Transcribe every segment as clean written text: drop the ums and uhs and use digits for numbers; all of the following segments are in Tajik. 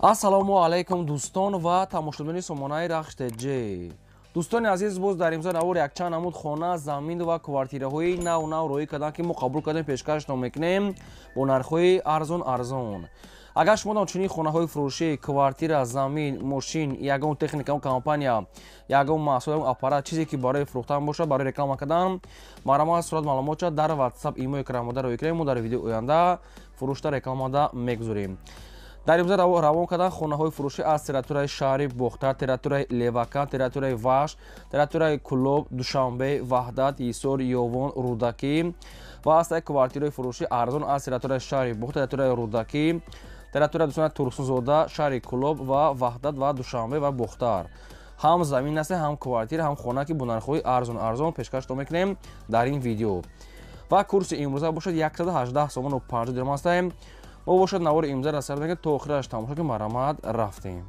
ассалому алайкум дӯстон ва тамошобини сомонаи рахштеҷи. дӯстони азиз, боз дар имзо навор якчанд намуд хона, замин ва квартираҳои нав роӣ карданд ки мо қабул кардем пешкашно мекунем бо нархҳои арзон. агар шумо дар чунин хонаҳои фурӯшӣ, квартира, замин, мошин, ягон техника, компания, ягон маҳсул, ягон аппарат, чизе ки барои фурӯхтан бошад, барои реклама кардан, марҳамат сурат маълумота дар WhatsApp, имо крамода роӣ кунем. мо дар видеои оянда фурӯшта рекламада мегузорем. дар имзо равон кардан хонаҳои фурӯшӣ аз территорияи шаҳри Бохтар, территорияи Левакан, территорияи Вашт, территорияи Кулоб, Душанбе, Ваҳдат, Исор, Ёвон, Рӯдакӣ ва аз квартираҳои фурӯшӣ арзон аз территорияи шаҳри Бохтар, территорияи Рӯдакӣ, территорияи дӯстони Турсунзода, шаҳри Кулоб ва Ваҳдат ва Душанбе ва Бохтар. ҳам замин аст, ҳам квартира, ҳам хона ки бо нархҳои арзон пешкашто мекунем дар ин видео. ва курси имрӯза бошад 118 сомону 50 дирҳам астем. мо бошад навори имза расард мекунем то охираш тамошо ки марҳамат рафтем.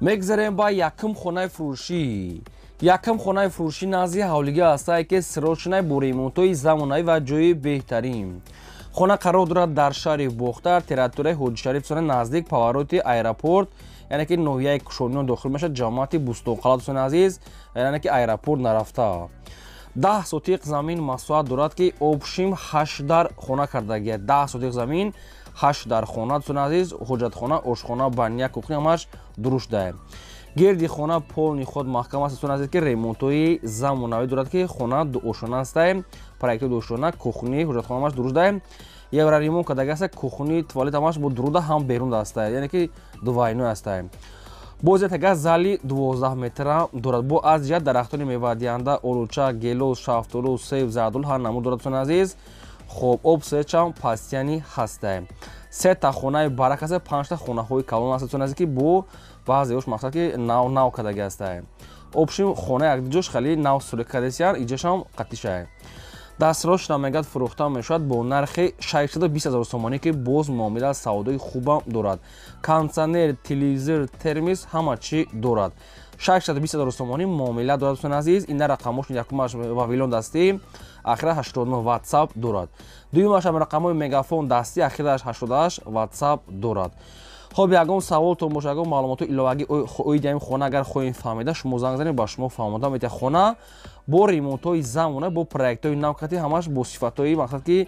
мегзарем ба якум хонаи фурӯшӣ. якум хонаи фурӯшӣ назди ҳавлигӣ астае ки сирочинаи бо ремонтҳои замонавӣ ва ҷои беҳтарин. хона қарор дорад дар шаҳри Бохтар, территорияи ҳоҷишариф, наздик повороти аэропорт, яъне ки ноҳияи кушониён дохил мешавад, ҷамоати Бустонқалъа дӯстони азиз, яъне ки аэропорт нарафта. 10 сотиқ замин масоҳат дорад ки обшим 8 дар хона кардагия. 10 сотиқ замин 8 дар хона дӯстони азиз, ҳоҷатхона, ошхона, баня, кухня ҳамаш дуруст дае. гирди хона полни ход маҳкам аст дӯстони азиз ки ремонтҳои замонавӣ дорад ки хона дуошона астае, проектҳои дуошона, кухни, ҳоҷатхона ҳамаш дуруст дае. евра ремонт кардаги аст, кухни, туалет ҳамаш бо дуруда ҳам берун астае, яъне ки дувайной астае. боз тага зали 12 метра дорад. бо аз ҷиҳат дарахтони мевадиҳанда, олуча, гелос, шафтолу, себ, зардул ҳар намуд дорад дӯстони азиз. хоб об сечам пастяни ҳастае. 3 та хонаи барак аст, 5 та хонаҳои калон аст дӯстони азиз ки бо баъзеош мақсад ки нав кардаги астае. обшим хона якҷош хали нав сӯрӣ кардесиян, иҷошам қаттишае. дастрош мегад фурӯхта мешавад бо нархи 620 000 сомонӣ ки боз муомила савдои хубам дорад. кондитсионер, телевизор, термис ҳама чӣ дорад. 620 000 сомонӣ муомила дорад дӯстони азиз. ин рақамош якумаш вавилон дастӣ, ахира 89 WhatsApp дорад. дуюмаш рақамои мегафон дастӣ, ахираш 88 WhatsApp дорад. хоб ягон саволтон боша, ягон маълумоти иловагӣ оиди ин хона агар хоҳем фаҳмида, шумо занг занед, ба шумо фаҳмода метавонед. хона бо ремонтҳои замона, бо проектҳои навкати, ҳамаш бо сифатҳои мақсад ки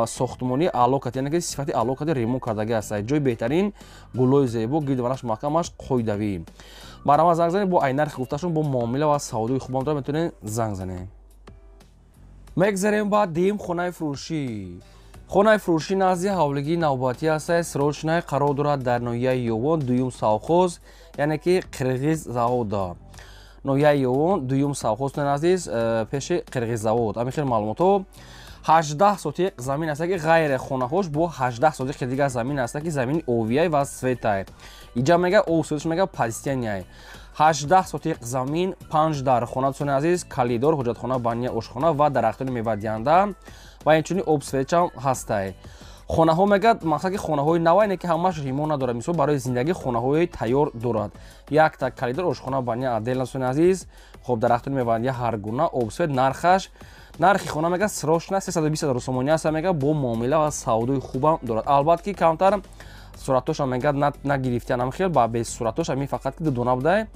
сохтмонӣ аъло кати, яъне ки сифати аъло кати ремонт кардаги аст. ҷои беҳтарин, гулҳои зебо, гирдиванаш маҳкамаш қоидавӣ. барои занг занед, бо ай нархи гуфташум, бо муомила ва савдои хубам дорад, метавонед занг занед. мегзарем ба дуюм хонаи фурӯшӣ. хонаи фурӯшӣ назди ҳавлигии навбатӣ аст. сирочинаи қарор дорад дар ноҳияи Ёвон, дуюм совхоз, яъне ки қирғиз завода. ноҳияи Ёвон, дуюм совхоз дӯстони азиз, пеши қирғиз завод. ҳамин хел маълумотҳо. 18 сотиқ замин аст ки ғайри хонаҳош бо 18 сотиқи дигар замин аст ки замини овияй ва светай. иҷа мега овсветш мега пастяняй. 18 сотиқ замин, 5 дар хона дӯстони азиз, калидор, ҳоҷатхона, баня, ошхона ва дарахтони мевадиҳанда ва инчунин обсветчам ҳастай. хонаҳо мегад мақсад ки хонаҳои нав ин ки ҳамаш ремонт надорад, мисол барои зиндагӣ хонаҳои тайёр дорад. як та калидор, ошхона, баня отдельно дӯстони азиз. хоб дарахтони мевадиҳа ҳар гуна, обсвет, нархи хона мега срочна 320 000 сомонӣ аст, мега бо муомила ва савдои хубам дорад. албатта ки камтар суратоша мегад нагирифтиан, ҳам хел ба без суратоша ми фақат ки дудона будае.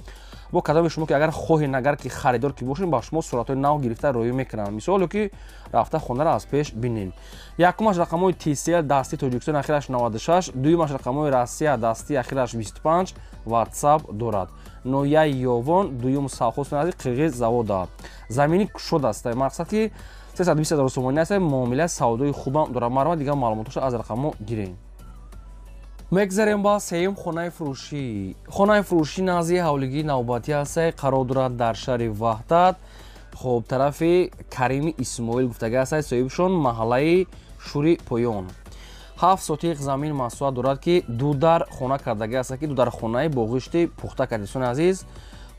бо кадоми шумо ки агар хоҳен, агар ки харидор ки бошед, ба шумо суратҳои нав гирифта роӣ мекунанд. мисоле ки рафта хонаро аз пеш бинед. якумаш рақамои TCL дасти Тоҷикистон, ахираш 96. дуюмаш рақамои Россия дасти, ахираш 25 WhatsApp дорад. ноҳияи Ёвон, дуюм совхоз нази қирғиз завода. замини кушод аст, мақсад ки 320 000 сомонӣ аст, муомилаи савдои хубам дорад. марҳамат, дигар маълумотош аз рақамо гирем. мегзарем ба сеюм хонаи фурӯшӣ. хонаи фурӯшӣ назди ҳавлигии навбатӣ аст, қарор дорад дар шаҳри Ваҳдат, хоб тарафи Карими Исмоил гуфтаги аст, соҳибшон маҳаллаи Шури Поён. 7 сотиқ замин масоҳат дорад ки ду дар хона кардагӣ аст, ки ду дар хонаи бо ғишти пухта карда дӯстони азиз.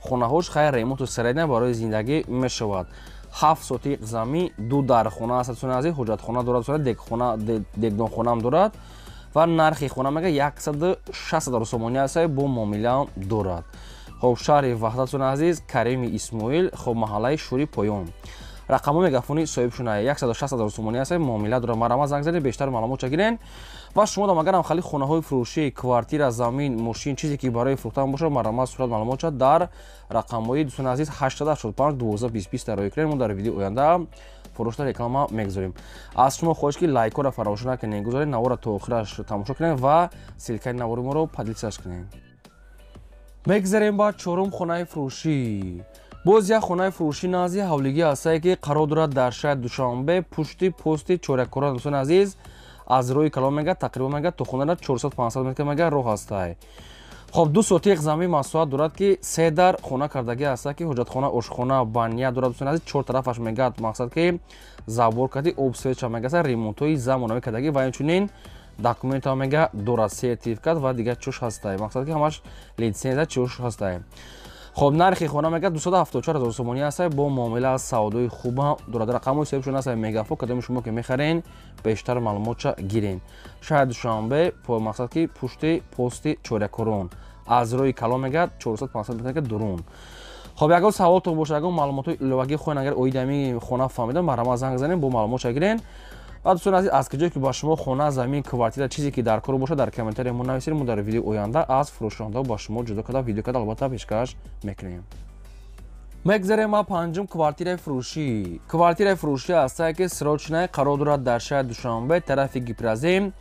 хонаҳош хайр ремонту саредна барои зиндагӣ мешавад. 7 сотиқ замин, ду дар хона аст дӯстони азиз, ҳоҷатхона дорад, дегдонхонам дорад ва нархи хона мега 160 000 сомонӣ аст, бо муомилаам дорад. хоб шаҳри Ваҳдат дӯстони азиз, Карими Исмоил, хоб маҳаллаи Шури Поён. рақамҳои мегафони соҳибшунаи 160,000 сомонӣ аст. муомила дорад. марама занг занед, бештар маълумотша гирен ва шумо дам агарам хали хонаҳои фурӯшӣ, квартира, замин, мошин, чизе ки барои фурӯхтан бошад, марама сурат маълумотша дар рақамҳои дӯстони азиз 885 12 20 дарои кунед. мо дар видеои оянда фурӯшта реклама мегузорем. аз шумо хоҳиш ки лайкҳоро фаромӯш накунед, гузоред, наворро то охираш тамошо кунед ва силкаи навори моро поделитсияш кунед. мегзарем ба чорум хонаи фурӯшӣ. боз як хонаи фурӯшӣ назди ҳавлигӣ ҳастае ки қарор дорад дар шаҳри Душанбе, пушти пости Чоряккорон. дӯстони азиз, аз роҳи калон мега тақрибан мега то хона 400-500 метр мега роҳ ҳастае. хоб 2 сотиқ замин масоҳат дорад ки 3 дар хона кардагӣ ҳастае ки ҳоҷатхона, ошхона, баня дорад. дӯстони азиз, 4 тарафаш мегад мақсад ки забор карди обсветша мегаста, ремонтҳои замонавӣ кардагӣ ва инчунин документҳо мега дорад, сертификат ва дигар чӯш ҳастае, мақсад ки ҳамаш литсензия чӯш ҳастае. хоб нархи хона мега 274,000 сомонӣ астае, бо муомила савдои хуба дорад. рақамҳои соҳибшон астае мегафон, кадоми шумо ки мехарен бештар маълумотша гирен. шаҳри Душанбе, мақсад ки пушти пости Чоряккорон, аз роҳи калон мега 400-500 метр дурун. хоб ягон саволтон бошад, ягон маълумотҳои иловагӣ хоҳед, агар оиди ҳамин хона фаҳмидан, марама занг занед, бо маълумотша гирен. ва дӯстони азиз, аз киҷое ки ба шумо хона, замин, квартира, чизе ки дар кор бошад, дар комментария мо нависед. мо дар видеои оянда аз фурӯшондаҳо ба шумо ҷудо карда видео карда албатта пешкаш мекунем. мегзарем ба панҷум квартираи фурӯшӣ. квартираи фурӯшӣ ҳастае ки сирочинаи қарор дорад дар шаҳри Душанбе, тарафи Гипразим,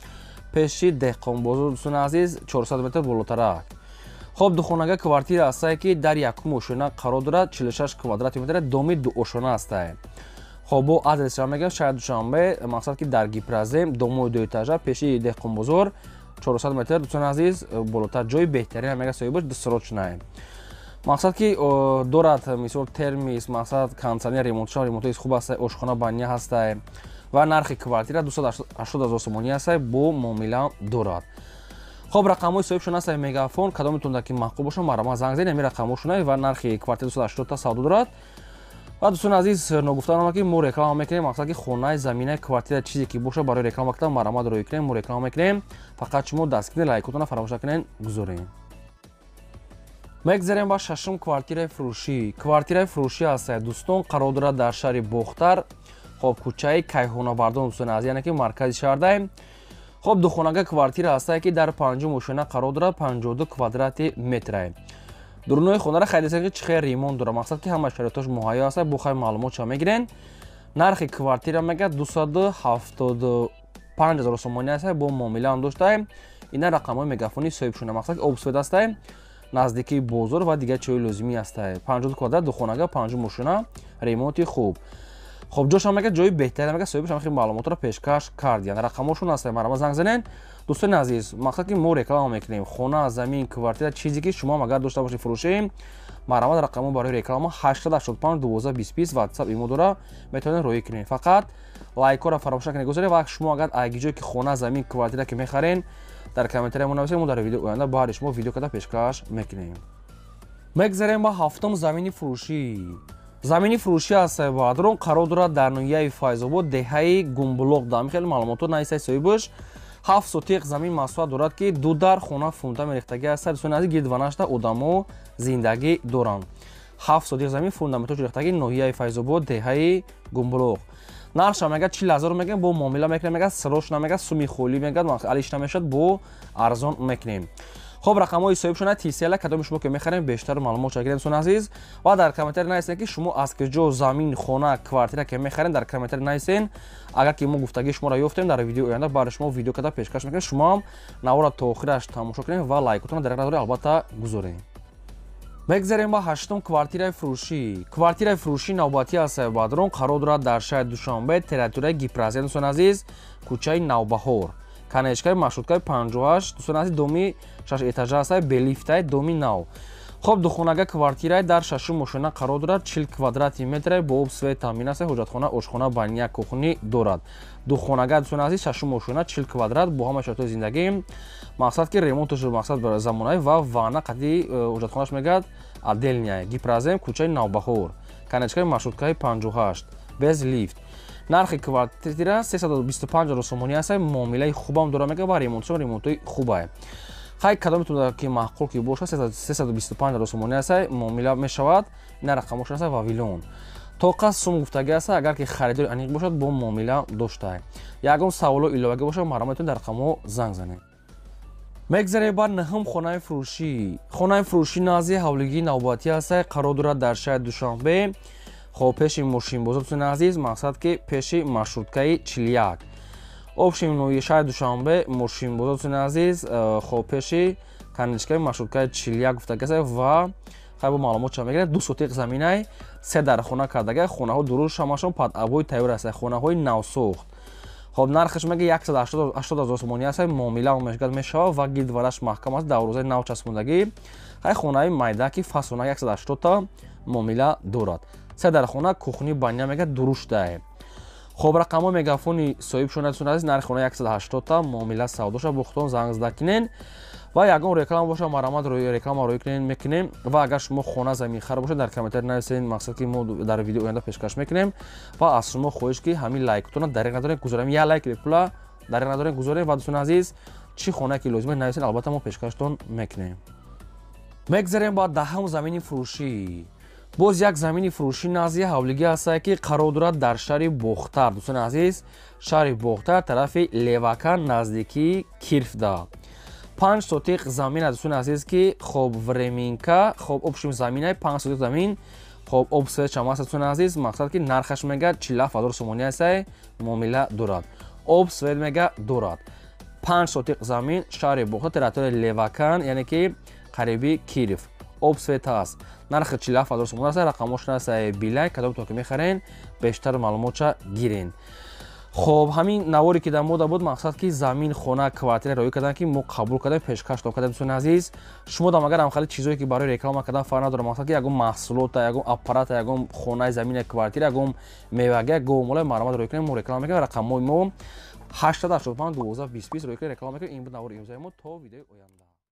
пеши Деҳқонбозор. дӯстони азиз, 400 метр болотарак. хоб духонага квартира ҳастае ки дар якум ошона қарор дорад, 46 квадрати метр, доми ду ошона ҳастае. хоб бо адресша мегам шаҳри Душанбе, мақсад ки дар Гипразим, домои 2 этажа, пеши Деҳқонбозор, 400 метр. дӯстони азиз, болотар ҷои беҳтарин мега соҳибаш дусрочнае. мақсад ки дорад мисол термис, мақсад кондитсионер, ремонтҳои хуб астае, ошхона, баня ҳастае ва нархи квартира 280,000 сомонӣ астае, бо муомила дорад. хоб рақамҳои соҳибшон астае мегафон, кадом метавонда ки маъқул бошад, марама занг занед, ҳамин рақамҳошунае ва нархи квартира 280 та савдо дорад. ва дӯстони азиз, ногуфтанам ки мо реклама мекунем, мақсад ки хонаи, заминаи, квартира, чизе ки боша барои реклама кардан марама дорои кунем, мо реклама мекунем. фақат шумо дастгирии лайкотона фаромӯш накунед, гузорем. мегзарем ба шашум квартираи фурӯшӣ. квартираи фурӯшӣ ҳастае дӯстон, қарор дорад дар шаҳри Бохтар, хоб кӯчаи Кайҳонабардон, дӯстони азиз, яъне ки маркази шаҳр даем. хоб духонага квартира ҳастае ки дар панҷум ошона қарор дорад, 52 квадрати метрае. дурунои хонаро хеле десен ки чӣ хел ремонт дорад, мақсад ки ҳама шароитош муҳайё астае, бо хай маълумотша мегирен. нархи квартира мега 275,000 сомонӣ астае, бо муомила ҳам доштае. ина рақамҳои мегафони соҳибшона, мақсад ки обсвет астае, наздикии бозор ва дигар чиҳои лозимӣ астае. 52 квадрат духонага, панҷум ошона, ремонти хуб. хоб ҷоша мега ҷои беҳтаре мега соҳибаш ҳамин маълумотро пешкаш кардиян. рақамҳошон астае, марама занг занед. дӯстони азиз, мақсад ки мо реклама мекунем, хона, замин, квартира, чизе ки шумо агар дошта бошед фурӯшем, марама рақамҳо барои реклама 885 12 20 20 WhatsApp имо дора, метавонед роӣ кунед. фақат лайкҳоро фаромӯш накунед гузоред ва шумо агар агиҷое ки хона, замин, квартира ки мехарен, дар комментария мо нависед, мо дар видеои оянда баъди шумо видео карда пешкаш мекунем. мегзарем ба ҳафтум замини фурӯшӣ. замини фурӯшӣ ҳастае баъдрон, қарор дорад дар ноҳияи Файзобод, деҳаи Гумбулоқ. дар хеле маълумотот наистаи соҳибаш 7 сотиқ замин масоҳат дорад ки ду дар хона фунта мерехтагӣ астае. дӯстони азиз, гирд ва нашта одамо зиндагӣ доранд. 7 сотиқ замин фундаметош рехтагӣ, ноҳияи Файзобод, деҳаи Гумбулоқ. нархша мега 40,000 мегӯем, бо муомила мекунем, мега срочна, мега суми холӣ мегӯяд, алишна мешад, бо арзон мекунем. хоб рақамҳои соҳибшона тисела, кадоми шумо ки мехарем бештар маълумотша гирем, дӯстони азиз, ва дар комментария нависен ки шумо аз киҷо замин, хона, квартира ки мехарен, дар комментария нависен. агар ки мо гуфтагии шуморо ёфтем, дар видеои оянда баъди шумо видео карда пешкаш мекунем. шумо ҳам наворро то охираш тамошо кунем ва лайкотона дар надори албатта гузорем. мегзарем ба ҳаштум квартираи фурӯшӣ. квартираи фурӯшӣ навбатӣ астае баъдрон, қарор дорад дар шаҳри Душанбе, территорияи Гипразия, дӯстони азиз, кӯчаи Навбаҳор, канечкаи маршруткаи 58, дӯстони азиз, доми 6 этажа астае, белифтаи доми нав. хоб духонага квартираи дар шашум ошона қарор дорад, 40 квадрати метре, бо об, свет таъмин астае, ҳоҷатхона, ошхона, баня, кухнӣ дорад. духонага, дӯстони азиз, шашум ошона, 40 квадрат, бо ҳама шароитои зиндагӣ, мақсад ки ремонтош мақсад замонавӣ ва ванна қадди ҳоҷатхонаш мегӯяд отдельняе. Гипразем, кӯчаи Навбаҳор, канечкаи маршруткаи 58, без лифт. нархи квартира 325,000 сомонӣ астае, муомилаи хубам дора мега ва ремонтои хубае. хай кадом метавонад ки маъқул ки бошад, 325,000 сомонӣ астае, муомила мешавад. ина рақамош астае вавилон. тоқас сум гуфтагӣ аст агар ки харидори аниқ бошад бо муомила доштае. Ягон саволо иловагӣ бошад маро метавонед дар рақамҳо занг занед. мегзарем ба наҳум хонаи фурӯшӣ. Хонаи фурӯшӣ назди ҳавлигии навбатӣ аст, қарор дорад дар шаҳри Душанбе. хоб пеши мошинбозор дӯстони азиз, мақсад ки пеши маршруткаи 41. обшим ноҳияи шаҳри Душанбе мошинбозор дӯстони азиз, хоб пеши каничкаи маршруткаи 41 гуфтагӣ аст ва бо маълумот ча мегирад 2 сотиқ заминае 3 дар хона кардага, хонаҳо дуруст ҳамашон падъабои тайёр аст, хонаҳои навсохт. хоб нархаш мега 180,000 сомонӣ аст, муомила мешавад ва гирдвараш маҳкам аст, дарвозаи нав часпондагӣ. хонаи майда ки фасона 180 та муомила дорад. 3 дар хона кухни баня мега дуруштае. хоб рақамҳои мегафони соҳибшон дӯстони азиз, нархи хона 180 та муомила савдоша бо худтон занг зада кинен ва ягон реклама боша марамат реклама роӣ мекунем ва агар шумо хона замин хар бошад дар комментари нависед, мақсад ки мо дар видео оянда пешкаш мекунем ва аз шумо хоҳиш ки ҳамин лайктона дариқ надорем гузорем, я лайк бепула дариқ надорем гузорем ва дӯстони азиз чӣ хонае ки лозима нависед, албатта мо пешкаштон мекунем. мегзарем ба даҳум замини фурӯшӣ. боз як замини фурӯшӣ назди ҳавлигӣ астае ки қарор дорад дар шаҳри Бохтар. дӯстони азиз, шаҳри Бохтар тарафи Левакан наздикии Кирфда. 5 сотиқ замин аст дӯстони азиз ки хоб временка, хоб обшим заминае 5 сотиқ замин, хоб обсветчам аст дӯстони азиз, мақсад ки нархаш мега 47,000 сомонӣ аст, муомила дорад. обсвет мега дорад. 5 сотиқ замин шаҳри Бохтар территорияи Левакан, яъне ки қариби Кирф. обсвет аст. нархи 47,000 сомон аст, рақамош аст билай, кадом то ки мехарен, бештар маълумотша гирен. хоб ҳамин наворе ки дар мода буд, мақсад ки замин, хона, квартира роӣ кардан ки мо қабул кардем, пешкаштон кардем. дӯстони азиз, шумо дам агар ҳамхали чизое ки барои реклама кардан фарқ надорад, мақсад ки ягон маҳсулота, ягон аппарата, ягон хонаи замини квартира, ягон мевага, гомола маромад роӣ кунем, мо реклама мекунем. рақамҳои мо 885 12 20 20 роӣ кунем, реклама мекунем. ин буд навори имрӯзаи мо. То видеои оянда.